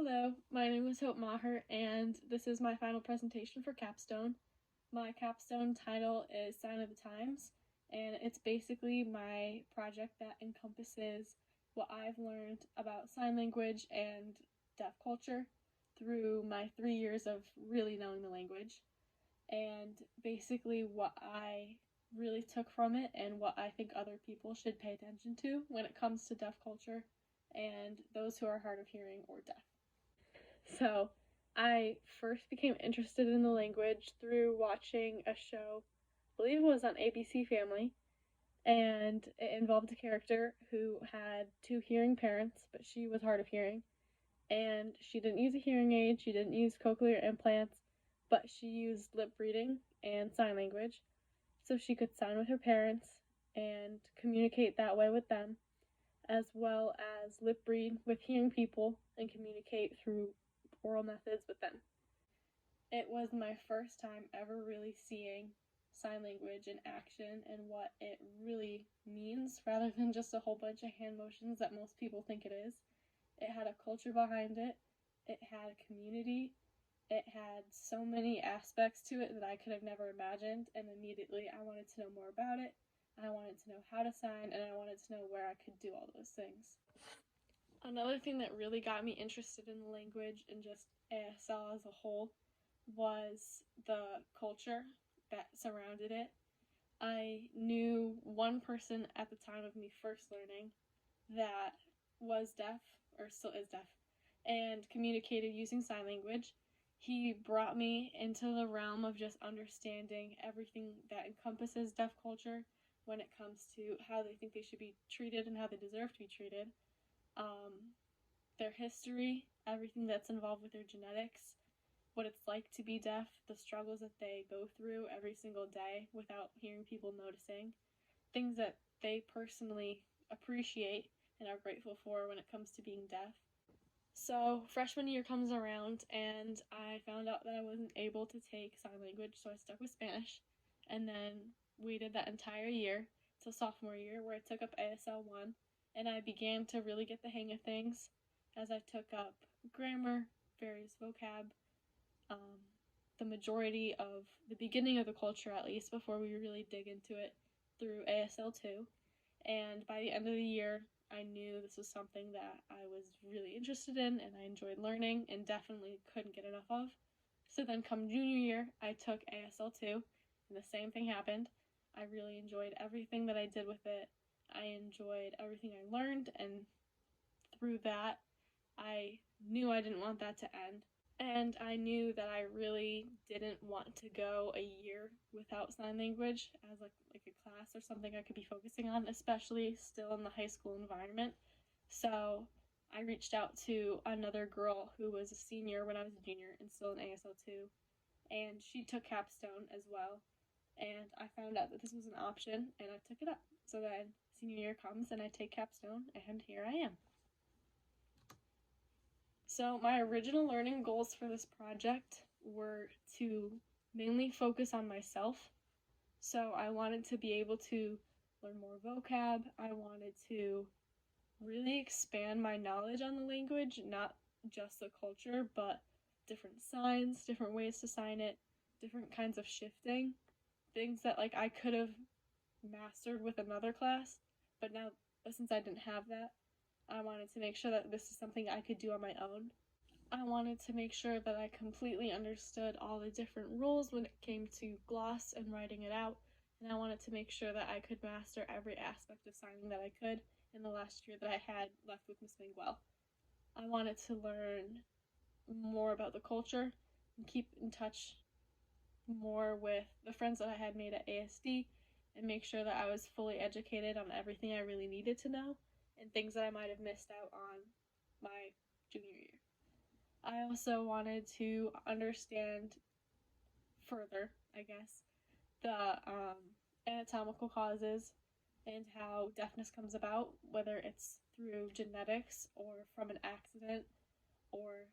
Hello, my name is Hope Maher, and this is my final presentation for Capstone. My capstone title is Sign of the Times, and it's basically my project that encompasses what I've learned about sign language and deaf culture through my 3 years of really knowing the language, and basically what I really took from it and what I think other people should pay attention to when it comes to deaf culture and those who are hard of hearing or deaf. So, I first became interested in the language through watching a show, I believe it was on ABC Family, and it involved a character who had two hearing parents, but she was hard of hearing. And she didn't use a hearing aid, she didn't use cochlear implants, but she used lip reading and sign language so she could sign with her parents and communicate that way with them, as well as lip read with hearing people and communicate through oral methods with them. It was my first time ever really seeing sign language in action and what it really means rather than just a whole bunch of hand motions that most people think it is. It had a culture behind it, it had a community, it had so many aspects to it that I could have never imagined, and immediately I wanted to know more about it. I wanted to know how to sign, and I wanted to know where I could do all those things. Another thing that really got me interested in the language and just ASL as a whole was the culture that surrounded it. I knew one person at the time of me first learning that was deaf, or still is deaf, and communicated using sign language. He brought me into the realm of just understanding everything that encompasses deaf culture when it comes to how they think they should be treated and how they deserve to be treated. Their history, everything that's involved with their genetics, what it's like to be deaf, the struggles that they go through every single day without hearing people noticing, things that they personally appreciate and are grateful for when it comes to being deaf. So, freshman year comes around, and I found out that I wasn't able to take sign language, so I stuck with Spanish, and then waited that entire year till sophomore year, where I took up ASL 1, and I began to really get the hang of things as I took up grammar, various vocab, the majority of the beginning of the culture, at least, before we really dig into it through ASL 2. And by the end of the year, I knew this was something that I was really interested in and I enjoyed learning and definitely couldn't get enough of. So then, come junior year, I took ASL 2, and the same thing happened. I really enjoyed everything that I did with it. I enjoyed everything I learned, and through that, I knew I didn't want that to end. And I knew that I really didn't want to go a year without sign language as like a class or something I could be focusing on, especially still in the high school environment. So I reached out to another girl who was a senior when I was a junior and still in ASL 2, and she took capstone as well. And I found out that this was an option, and I took it up. So then senior year comes, and I take capstone, and here I am. So my original learning goals for this project were to mainly focus on myself. So I wanted to be able to learn more vocab. I wanted to really expand my knowledge on the language, not just the culture, but different signs, different ways to sign it, different kinds of shifting, things that like I could have mastered with another class, but now since I didn't have that, I wanted to make sure that this is something I could do on my own. I wanted to make sure that I completely understood all the different rules when it came to gloss and writing it out, and I wanted to make sure that I could master every aspect of signing that I could in the last year that I had left with Miss Miguel. I wanted to learn more about the culture and keep in touch more with the friends that I had made at ASD and make sure that I was fully educated on everything I really needed to know and things that I might have missed out on my junior year. I also wanted to understand further, I guess, the anatomical causes and how deafness comes about, whether it's through genetics or from an accident or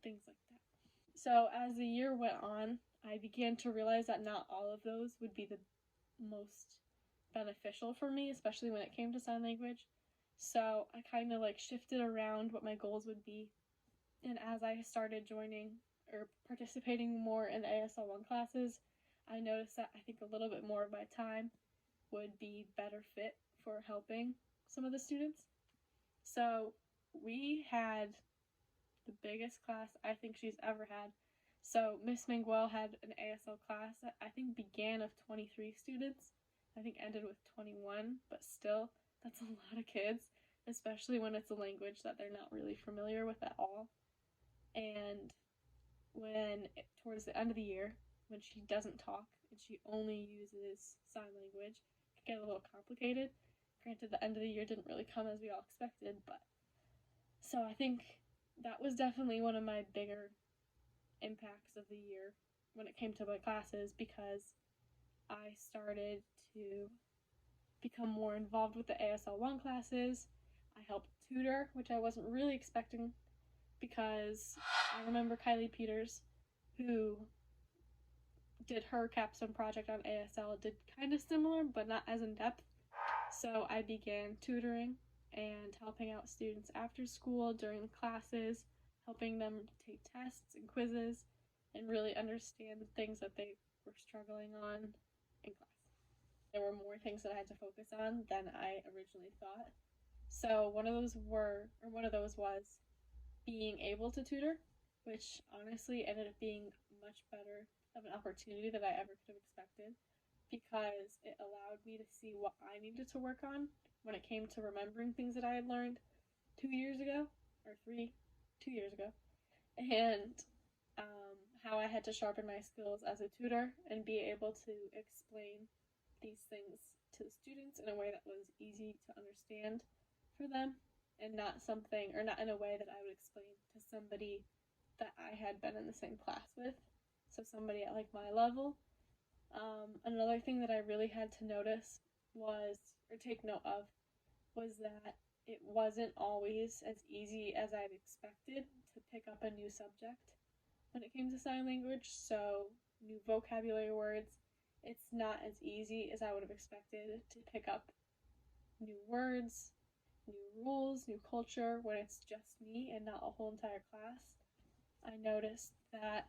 things like that. So as the year went on, I began to realize that not all of those would be the most beneficial for me, especially when it came to sign language. So I kind of like shifted around what my goals would be And as I started joining or participating more in the ASL 1 classes, I noticed that I think a little bit more of my time would be better fit for helping some of the students. So we had the biggest class I think she's ever had. So Miss Miguel had an ASL class that I think began with 23 students. I think ended with 21, but still, that's a lot of kids, especially when it's a language that they're not really familiar with at all. And towards the end of the year, when she doesn't talk and she only uses sign language, it can get a little complicated. Granted, the end of the year didn't really come as we all expected, but so I think that was definitely one of my bigger impacts of the year when it came to my classes, because I started to become more involved with the ASL 1 classes. I helped tutor, which I wasn't really expecting, because I remember Kylie Peters, who did her capstone project on ASL, did kind of similar, but not as in depth. So I began tutoring and helping out students after school during classes, helping them take tests and quizzes, and really understand the things that they were struggling on in class. There were more things that I had to focus on than I originally thought. So one of those was being able to tutor, which honestly ended up being much better of an opportunity than I ever could have expected, because it allowed me to see what I needed to work on when it came to remembering things that I had learned 2 years ago, or 2 years ago, and how I had to sharpen my skills as a tutor and be able to explain these things to the students in a way that was easy to understand for them, and not in a way that I would explain to somebody that I had been in the same class with, so somebody at like my level. Another thing that I really had to take note of, was that it wasn't always as easy as I'd expected to pick up a new subject when it came to sign language. So, new vocabulary words, it's not as easy as I would have expected to pick up new words, new rules, new culture when it's just me and not a whole entire class. I noticed that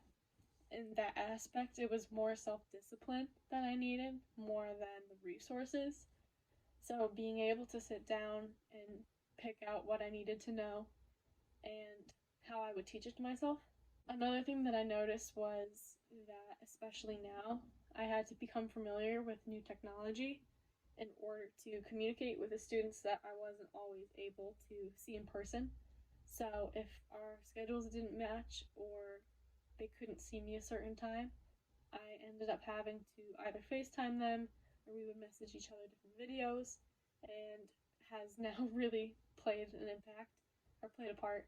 in that aspect, it was more self-discipline that I needed, more than the resources. So being able to sit down and pick out what I needed to know and how I would teach it to myself. Another thing that I noticed was that, especially now, I had to become familiar with new technology in order to communicate with the students that I wasn't always able to see in person. So if our schedules didn't match, or they couldn't see me a certain time, I ended up having to either FaceTime them, or we would message each other different videos, and has now really played a part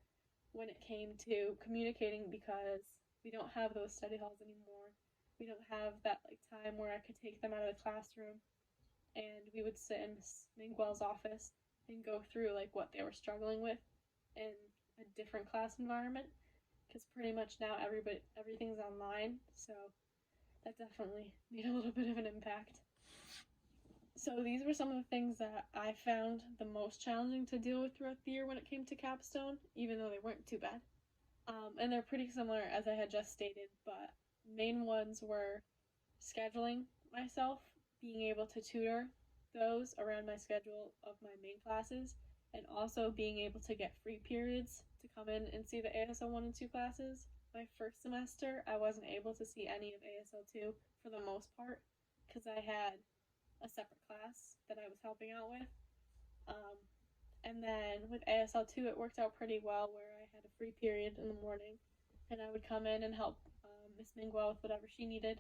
when it came to communicating, because we don't have those study halls anymore. We don't have that time where I could take them out of the classroom and we would sit in Miss Miguel's office and go through what they were struggling with in a different class environment, because pretty much now everything's online, so that definitely made a little bit of an impact. So these were some of the things that I found the most challenging to deal with throughout the year when it came to capstone, even though they weren't too bad. And they're pretty similar, as I had just stated, but main ones were scheduling myself, being able to tutor those around my schedule of my main classes, and also being able to get free periods to come in and see the ASL 1 and 2 classes. My first semester, I wasn't able to see any of ASL 2 for the most part, because I had a separate class that I was helping out with. And then with ASL 2, it worked out pretty well, where I had a free period in the morning, and I would come in and help Miss Miguel with whatever she needed,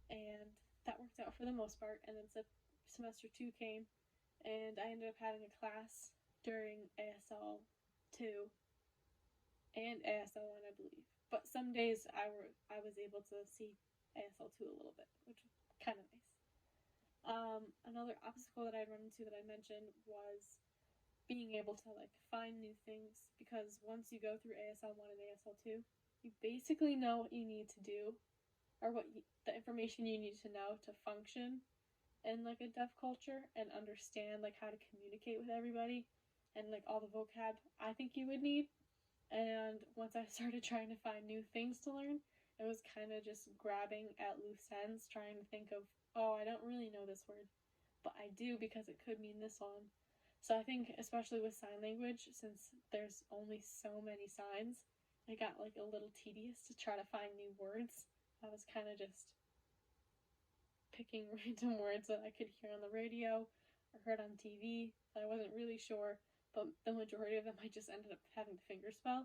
and that worked out for the most part. And then semester 2 came, and I ended up having a class during ASL 2 and ASL 1, I believe. But some days I was able to see ASL 2 a little bit, which was kind of nice. Another obstacle that I'd run into that I mentioned was being able to find new things, because once you go through ASL 1 and ASL 2, you basically know what you need to do, or the information you need to know to function in a deaf culture and understand how to communicate with everybody, and all the vocab I think you would need. And once I started trying to find new things to learn, it was kind of just grabbing at loose ends, trying to think of, oh, I don't really know this word, but I do because it could mean this one. So I think, especially with sign language, since there's only so many signs, it got like a little tedious to try to find new words. I was kind of just picking random words that I could hear on the radio or heard on TV that I wasn't really sure, but the majority of them I just ended up having to fingerspell.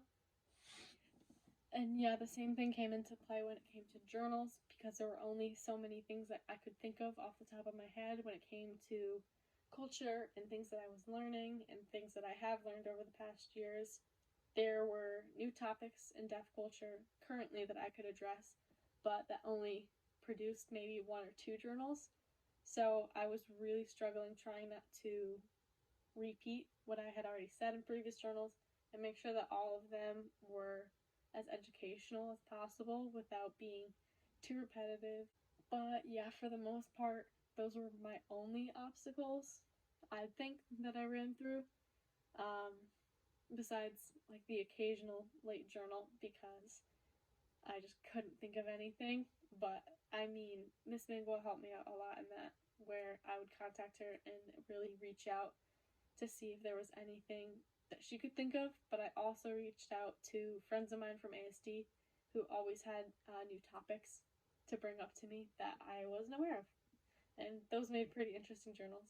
And yeah, the same thing came into play when it came to journals, because there were only so many things that I could think of off the top of my head when it came to culture and things that I was learning and things that I have learned over the past years. There were new topics in deaf culture currently that I could address, but that only produced maybe one or two journals. So I was really struggling trying not to repeat what I had already said in previous journals and make sure that all of them were as educational as possible without being too repetitive. But yeah, for the most part, those were my only obstacles I think that I ran through. Um, Besides like the occasional late journal, because I just couldn't think of anything. But I mean, Miss Mingle helped me out a lot in that, where I would contact her and really reach out to see if there was anything that she could think of. But I also reached out to friends of mine from ASD who always had new topics to bring up to me that I wasn't aware of. And those made pretty interesting journals.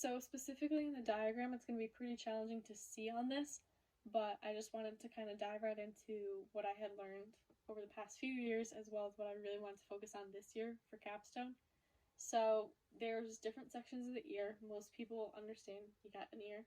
So specifically in the diagram, it's going to be pretty challenging to see on this, but I just wanted to kind of dive right into what I had learned over the past few years, as well as what I really wanted to focus on this year for capstone. So there's different sections of the ear. Most people understand you got an ear.